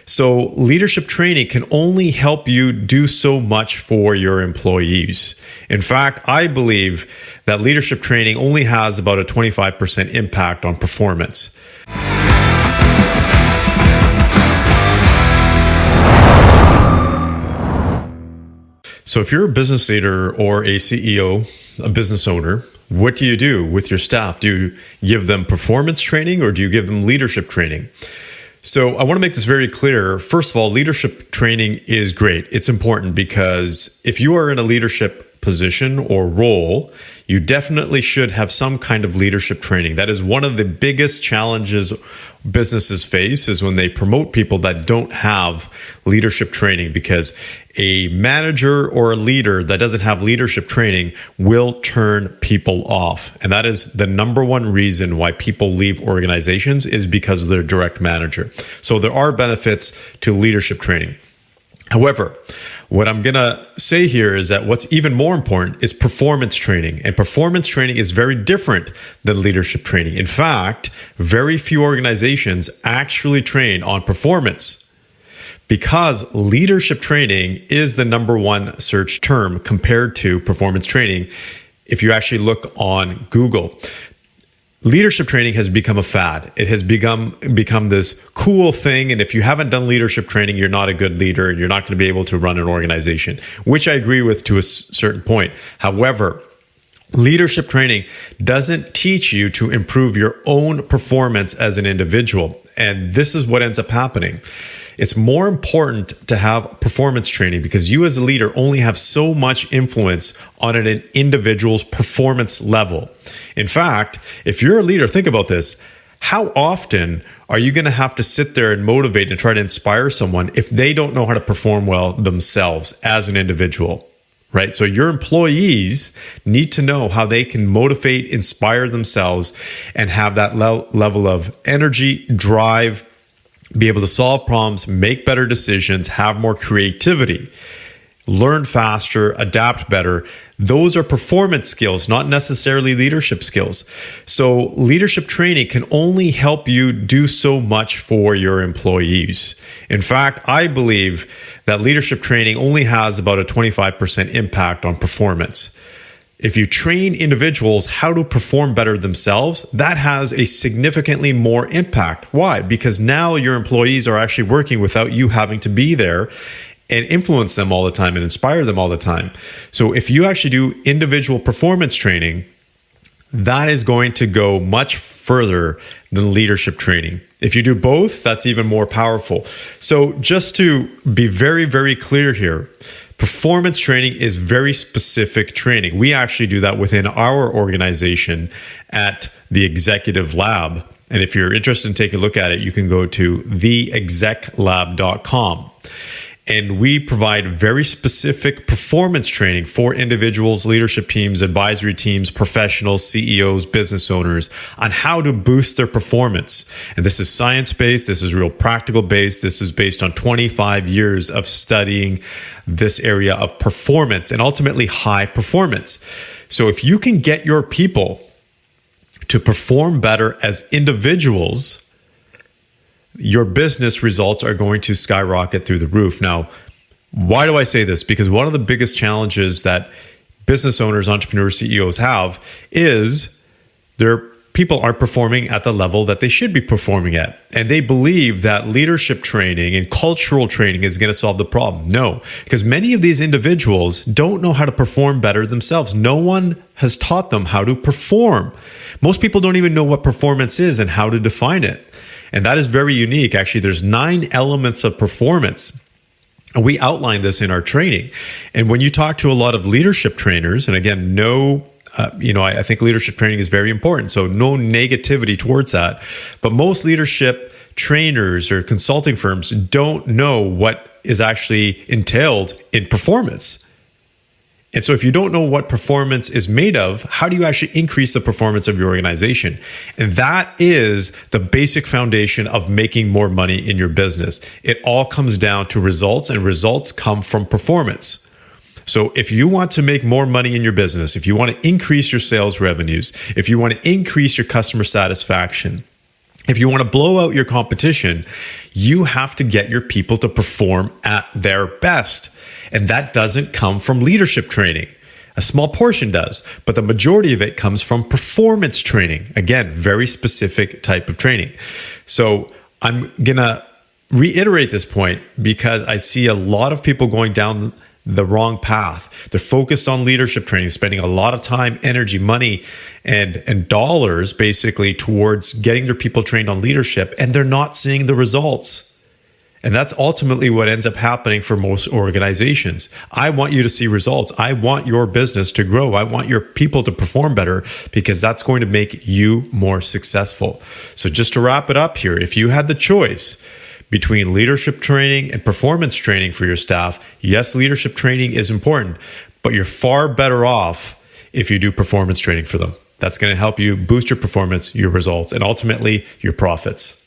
So leadership training can only help you do so much for your employees. In fact, I believe that leadership training only has about a 25% impact on performance. So if you're a business leader or a CEO, a business owner, what do you do with your staff? Do you give them performance training or do you give them leadership training? So I want to make this very clear. First of all, leadership training is great. It's important because if you are in a leadership position or role, you definitely should have some kind of leadership training. That is one of the biggest challenges businesses face, is when they promote people that don't have leadership training, because a manager or a leader that doesn't have leadership training will turn people off. And that is the number one reason why people leave organizations, is because of their direct manager. So there are benefits to leadership training. However, what I'm going to say here is that what's even more important is performance training. And performance training is very different than leadership training. In fact, very few organizations actually train on performance, because leadership training is the number one search term compared to performance training. If you actually look on Google, leadership training has become a fad. It has become this cool thing. And if you haven't done leadership training, you're not a good leader and you're not going to be able to run an organization, which I agree with to a certain point. However, leadership training doesn't teach you to improve your own performance as an individual. And this is what ends up happening. It's more important to have performance training because you as a leader only have so much influence on an individual's performance level. In fact, if you're a leader, think about this. How often are you going to have to sit there and motivate and try to inspire someone if they don't know how to perform well themselves as an individual? Right? So your employees need to know how they can motivate, inspire themselves, and have that level of energy, drive, be able to solve problems, make better decisions, have more creativity, learn faster, adapt better. Those are performance skills, not necessarily leadership skills. So leadership training can only help you do so much for your employees. In fact, I believe that leadership training only has about a 25% impact on performance. If you train individuals how to perform better themselves, that has a significantly more impact. Why? Because now your employees are actually working without you having to be there and influence them all the time and inspire them all the time. So if you actually do individual performance training, that is going to go much further than leadership training. If you do both, that's even more powerful. So just to be very, very clear here, performance training is very specific training. We actually do that within our organization at the Executive Lab. And if you're interested in taking a look at it, you can go to theexeclab.com. And we provide very specific performance training for individuals, leadership teams, advisory teams, professionals, CEOs, business owners on how to boost their performance. And this is science-based. This is real practical-based. This is based on 25 years of studying this area of performance and ultimately high performance. So if you can get your people to perform better as individuals, your business results are going to skyrocket through the roof. Now, why do I say this? Because one of the biggest challenges that business owners, entrepreneurs, CEOs have is their people aren't performing at the level that they should be performing at. And they believe that leadership training and cultural training is going to solve the problem. No, because many of these individuals don't know how to perform better themselves. No one has taught them how to perform. Most people don't even know what performance is and how to define it. And that is very unique. Actually, there's 9 elements of performance. And we outline this in our training. And when you talk to a lot of leadership trainers, and again, I think leadership training is very important. So no negativity towards that. But most leadership trainers or consulting firms don't know what is actually entailed in performance. And so if you don't know what performance is made of, how do you actually increase the performance of your organization? And that is the basic foundation of making more money in your business. It all comes down to results, and results come from performance. So if you want to make more money in your business, if you want to increase your sales revenues, if you want to increase your customer satisfaction, If you want to blow out your competition, you have to get your people to perform at their best. And that doesn't come from leadership training. A small portion does, but the majority of it comes from performance training. Again, very specific type of training. So I'm going to reiterate this point because I see a lot of people going down the wrong path. They're focused on leadership training, spending a lot of time, energy, money, and dollars basically towards getting their people trained on leadership, and they're not seeing the results. And that's ultimately what ends up happening for most organizations. I want you to see results. I want your business to grow. I want your people to perform better because that's going to make you more successful. So just to wrap it up here, if you had the choice between leadership training and performance training for your staff, yes, leadership training is important, but you're far better off if you do performance training for them. That's going to help you boost your performance, your results, and ultimately your profits.